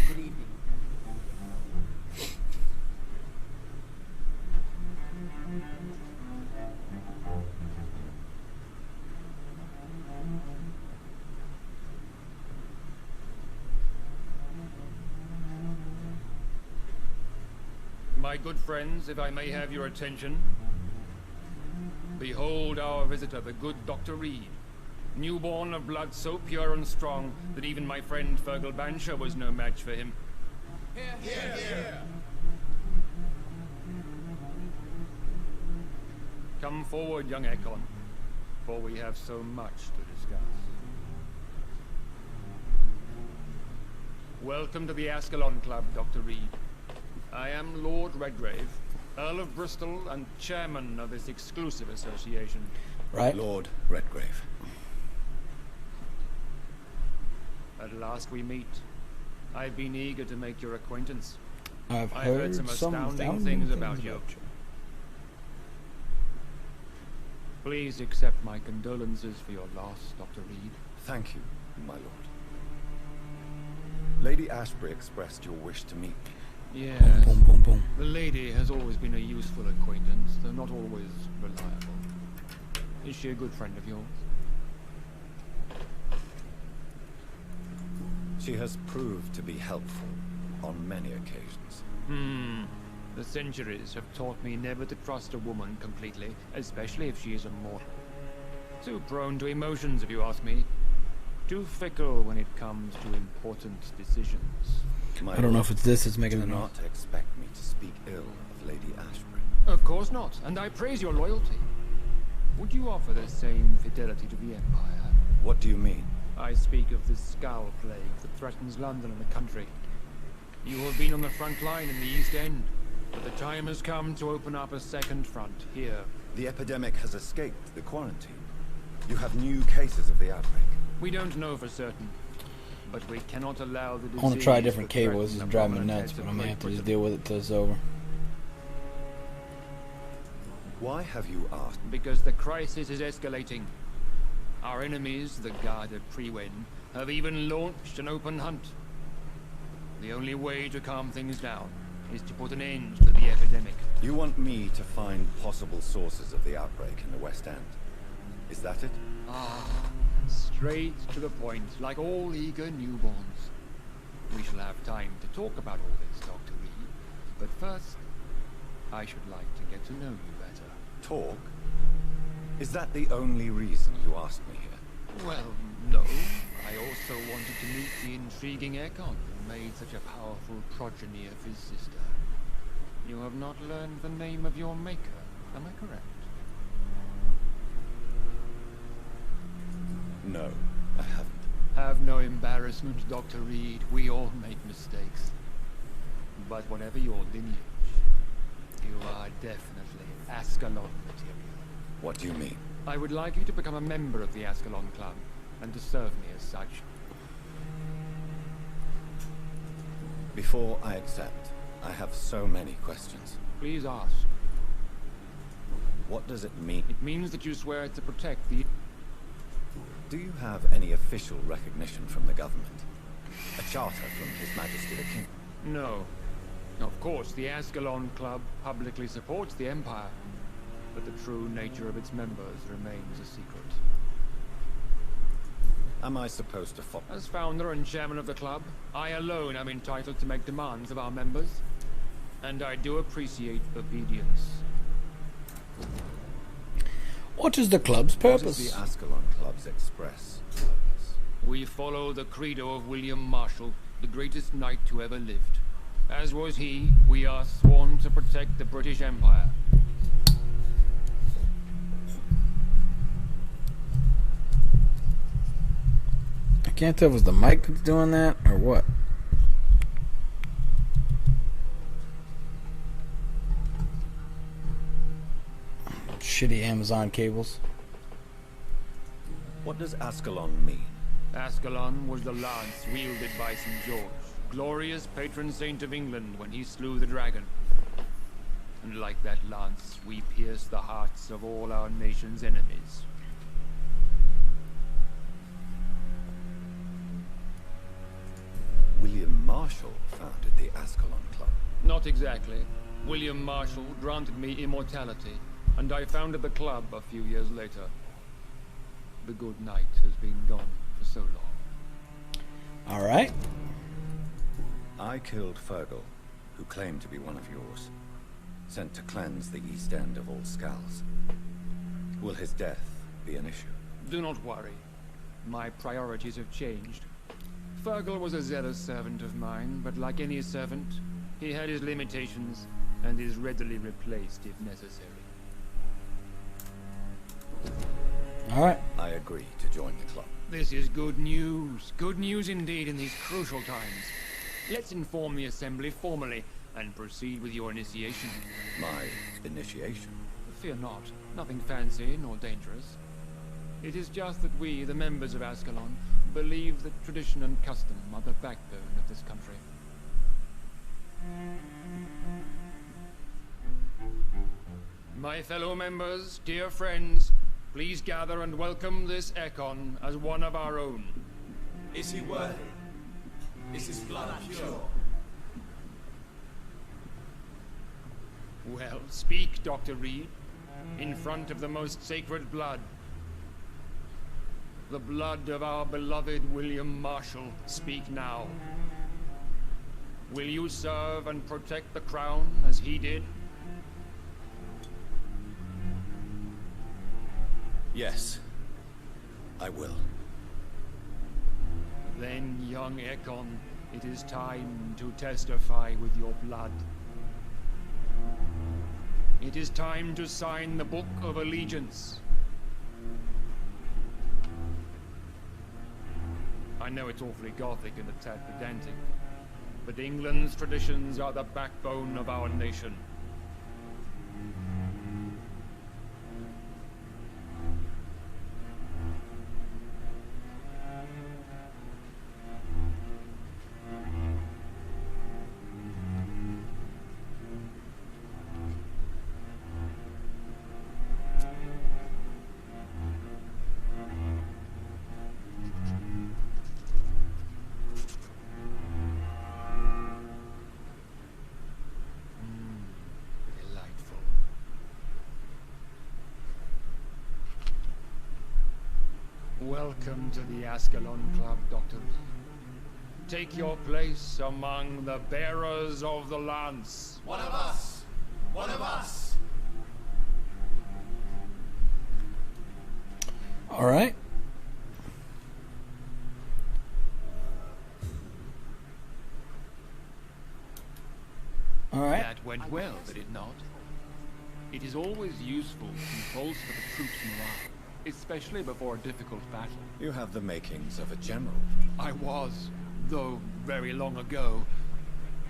Good evening. My good friends, if I may have your attention. Behold our visitor, the good Dr. Reed. Newborn of blood so pure and strong that even my friend Fergal Bansher was no match for him. Come forward, young Ekon, for we have so much to discuss. Welcome to the Ascalon Club, Dr. Reed. I am Lord Redgrave, Earl of Bristol and chairman of this exclusive association. Right? Lord Redgrave. At last we meet. I've been eager to make your acquaintance. I've I've heard some some astounding things about you. Please accept my condolences for your loss, Dr. Reed. Thank you, my lord. Lady Ashbury expressed your wish to meet me. Yes. Boom, boom, boom. The lady has always been a useful acquaintance, though not always reliable. Is she a good friend of yours? She has proved to be helpful on many occasions. The centuries have taught me never to trust a woman completely, especially if she is a mortal. Too prone to emotions, if you ask me. Too fickle when it comes to important decisions. My I don't know lord, if it's this that's making do it not expect me to speak ill of Lady Ashbury. Of course not, and I praise your loyalty. Would you offer the same fidelity to the Empire? What do you mean? I speak of the Skull Plague that threatens London and the country. You have been on the front line in the East End, but the time has come to open up a second front here. The epidemic has escaped the quarantine. You have new cases of the outbreak. We don't know for certain, but we cannot allow the disease I want to try a different to cable. This threaten is the driving me prominent nuts, heads but of I'm gonna Great have to just Britain. deal with it till it's over. Why have you asked? Because the crisis is escalating. Our enemies, the Guard of Priwen, have even launched an open hunt. The only way to calm things down is to put an end to the epidemic. You want me to find possible sources of the outbreak in the West End? Is that it? Straight to the point, like all eager newborns. We shall have time to talk about all this, Dr. Reed. But first, I should like to get to know you better. Talk? Is that the only reason you asked me here? Well, no. I also wanted to meet the intriguing Ekon, who made such a powerful progeny of his sister. You have not learned the name of your maker, am I correct? No, I haven't. Have no embarrassment, Dr. Reed. We all make mistakes. But whatever your lineage, you are definitely Ascalon material. What do you mean? I would like you to become a member of the Ascalon Club, and to serve me as such. Before I accept, I have so many questions. Please ask. What does it mean? It means that you swear to protect the... Do you have any official recognition from the government? A charter from His Majesty the King? No. Of course, the Ascalon Club publicly supports the Empire, but the true nature of its members remains a secret. Am I supposed to follow? As founder and chairman of the club, I alone am entitled to make demands of our members, and I do appreciate obedience. What is the club's What purpose? is the Ascalon Club's express purpose? We follow the credo of William Marshall, the greatest knight who ever lived. As was he, we are sworn to protect the British Empire. I can't tell if it's the mic that's doing that or what. Shitty Amazon cables. What does Ascalon mean? Ascalon was the lance wielded by St. George, glorious patron saint of England when he slew the dragon. And like that lance, we pierce the hearts of all our nation's enemies. Marshall founded the Ascalon Club. Not exactly. William Marshall granted me immortality, and I founded the club a few years later. The good knight has been gone for so long. Alright. I killed Fergal, who claimed to be one of yours. Sent to cleanse the East End of all Skulls. Will his death be an issue? Do not worry. My priorities have changed. Fergal was a zealous servant of mine, but like any servant, he had his limitations and is readily replaced if necessary. Alright. I agree to join the club. This is good news. Good news indeed in these crucial times. Let's inform the Assembly formally and proceed with your initiation. My initiation? Fear not. Nothing fancy nor dangerous. It is just that we, the members of Ascalon, believe that tradition and custom are the backbone of this country. My fellow members, dear friends, please gather and welcome this Ekon as one of our own. Is he worthy? Is his blood pure? Well, speak, Dr. Reed, in front of the most sacred blood. The blood of our beloved William Marshall. Speak now. Will you serve and protect the crown as he did? Yes, I will. Then, young Ekon, it is time to testify with your blood. It is time to sign the Book of Allegiance. I know it's awfully gothic and a tad pedantic, but England's traditions are the backbone of our nation. Welcome to the Ascalon Club, Doctor. Take your place among the bearers of the lance. One of us! One of us! Alright. Alright. That went well, did it not? It is always useful to bolster the troops' morale, especially before a difficult battle. You have the makings of a general. I was, though very long ago.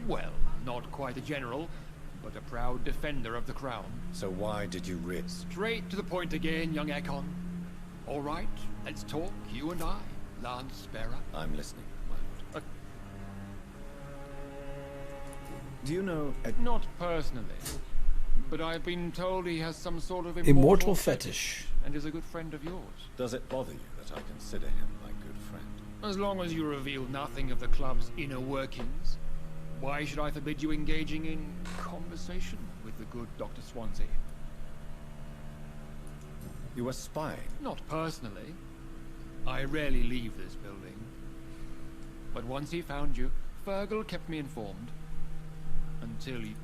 Well, not quite a general, but a proud defender of the crown. So why did you risk? Straight to the point again, young Ekon. All right, let's talk, you and I, Lance Bearer. I'm listening, my lord. Do you know... Not personally, but I've been told he has some sort of Immortal fetish. and is a good friend of yours. Does it bother you that I consider him my good friend? As long as you reveal nothing of the club's inner workings, why should I forbid you engaging in conversation with the good Dr. Swansea? You are spying? Not personally. I rarely leave this building. But once he found you, Fergal kept me informed. Until he...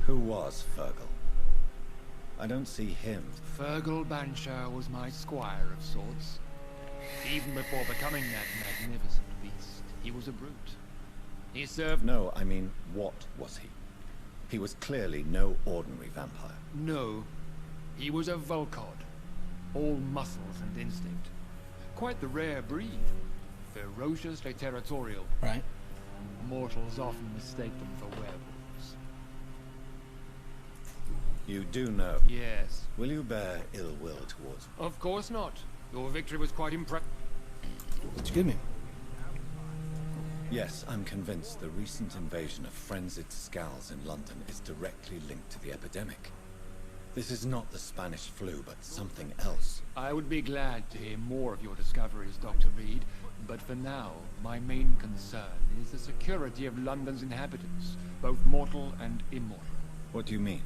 Who was Fergal? I don't see him. Fergal Banshire was my squire of sorts. Even before becoming that magnificent beast, he was a brute. He served... No, I mean, what was he? He was clearly no ordinary vampire. No. He was a Volcod. All muscles and instinct. Quite the rare breed. Ferociously territorial. Right. Mortals often mistake them for werewolves. You do know. Yes. Will you bear ill will towards me? Of course not. Your victory was quite impressive. Excuse me. Yes, I'm convinced the recent invasion of frenzied skulls in London is directly linked to the epidemic. This is not the Spanish flu, but something else. I would be glad to hear more of your discoveries, Dr. Reed, But for now, my main concern is the security of London's inhabitants, both mortal and immortal. What do you mean?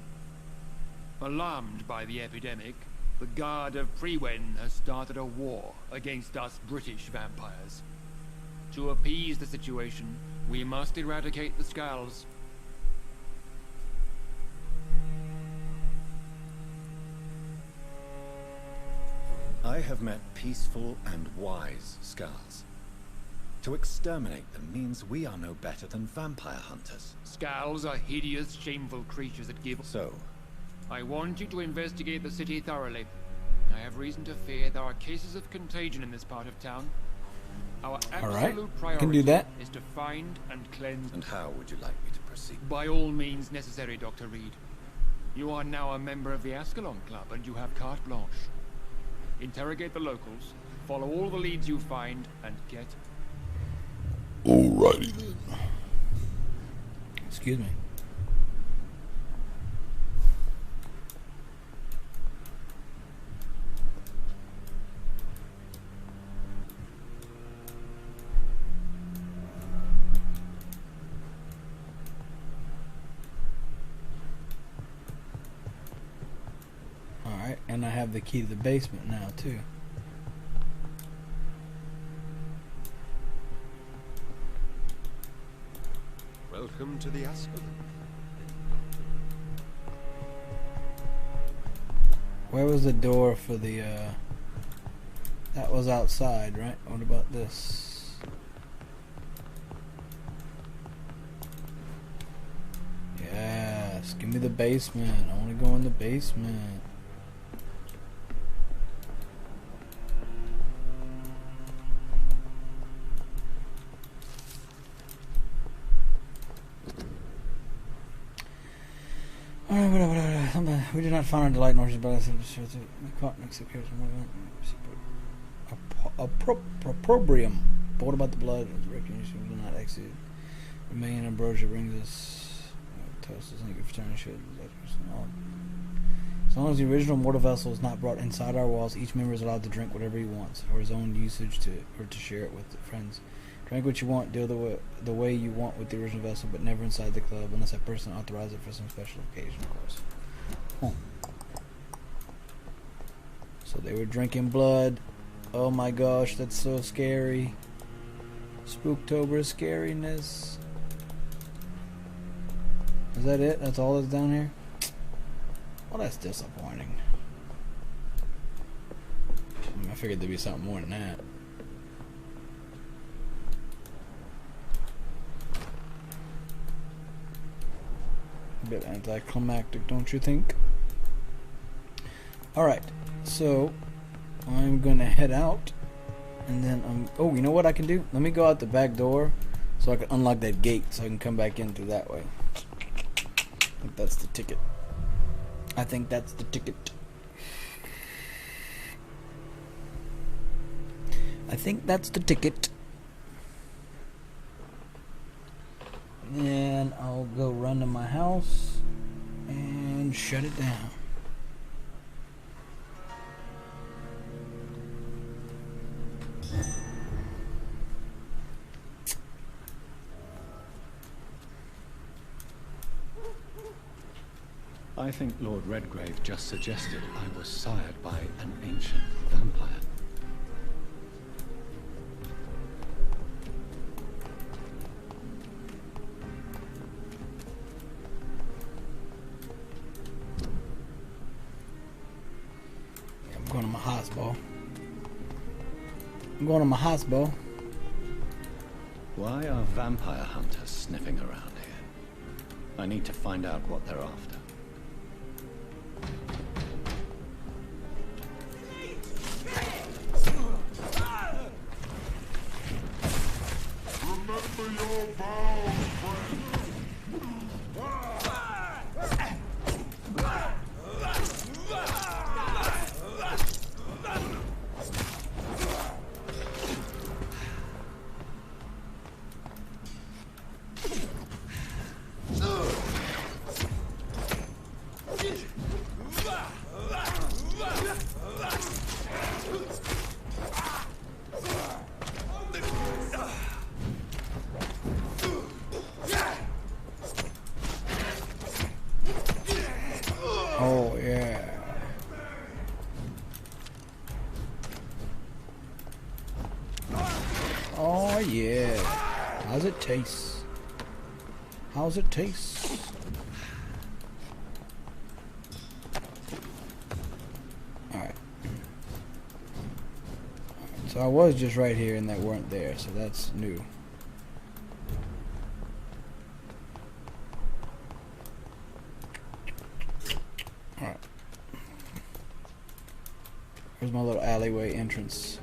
Alarmed by the epidemic, the Guard of Frewen has started a war against us British vampires. To appease the situation, we must eradicate the Skulls. I have met peaceful and wise Skulls. To exterminate them means we are no better than vampire hunters. Skulls are hideous, shameful creatures that give... So, I want you to investigate the city thoroughly. I have reason to fear there are cases of contagion in this part of town. Our absolute priority can do that. is to find and cleanse... And how would you like me to proceed? By all means necessary, Dr. Reed. You are now a member of the Ascalon Club and you have carte blanche. Interrogate the locals, follow all the leads you find, and get... Alrighty then. Excuse me. Alright, and I have the key to the basement now too. Welcome to the Ascalon. Where was the door for the, that was outside, right? What about this? Yes, give me the basement. I want to go in the basement. We did not find our delight nor but opprobrium. But what about the blood? Recognition will not exit. Remain ambrosia brings us toast is not good for turning shit. As long as the original mortal vessel is not brought inside our walls, each member is allowed to drink whatever he wants for his own usage or to share it with friends. Drink what you want, deal the way you want with the original vessel, but never inside the club unless that person authorizes it for some special occasion, of course. So they were drinking blood. Oh my gosh, that's so scary. Spooktober scariness. Is that it? That's all that's down here? Well, that's disappointing. I figured there'd be something more than that. A bit anticlimactic, don't you think? Alright, so I'm gonna head out and then oh, you know what I can do? Let me go out the back door so I can unlock that gate so I can come back in through that way. I think that's the ticket. I think that's the ticket. I think that's the ticket. Then I'll go run to my house and shut it down. I think Lord Redgrave just suggested I was sired by an ancient vampire. I'm going to my hospital. I'm going to my hospital. Why are vampire hunters sniffing around here? I need to find out what they're after. Remember your vows, friend. taste? How's it taste? Alright. So I was just right here and that weren't there, so that's new. Alright. Here's my little alleyway entrance.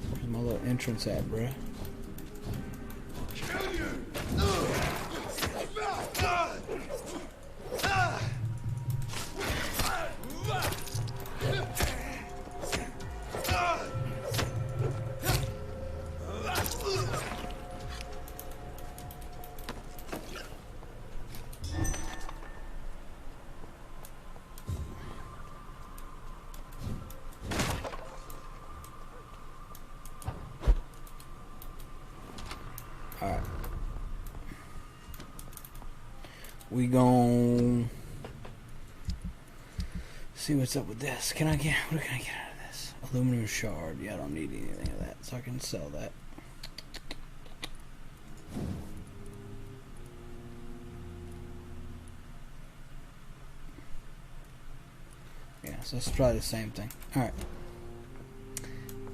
Where's my little entrance at, bruh? Alright. We gon' see what's up with this. What can I get out of this? Aluminum shard. Yeah, I don't need anything of that, so I can sell that. Yeah, so it's probably the same thing. Alright.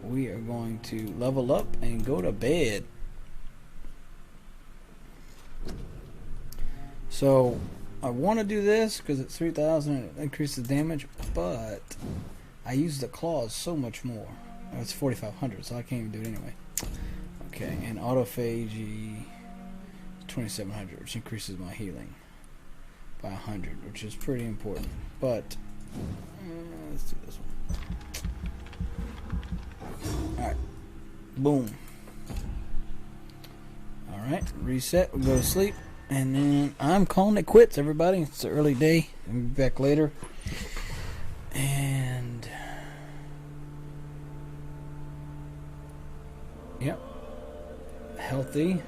We are going to level up and go to bed. So I want to do this because it's 3,000 and it increases damage, but I use the claws so much more. Oh, it's 4,500, so I can't even do it anyway. Okay, and autophagy 2,700, which increases my healing by 100, which is pretty important. But let's do this one. All right, boom. All right, reset. We'll go to sleep. And then I'm calling it quits, everybody. It's an early day. I'll be back later. And yep. Healthy.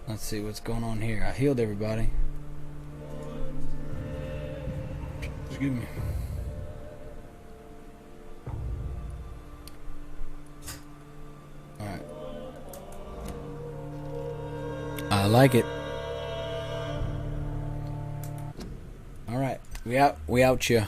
Let's see what's going on here. I healed everybody. Excuse me. Alright. I like it. Alright, we out ya.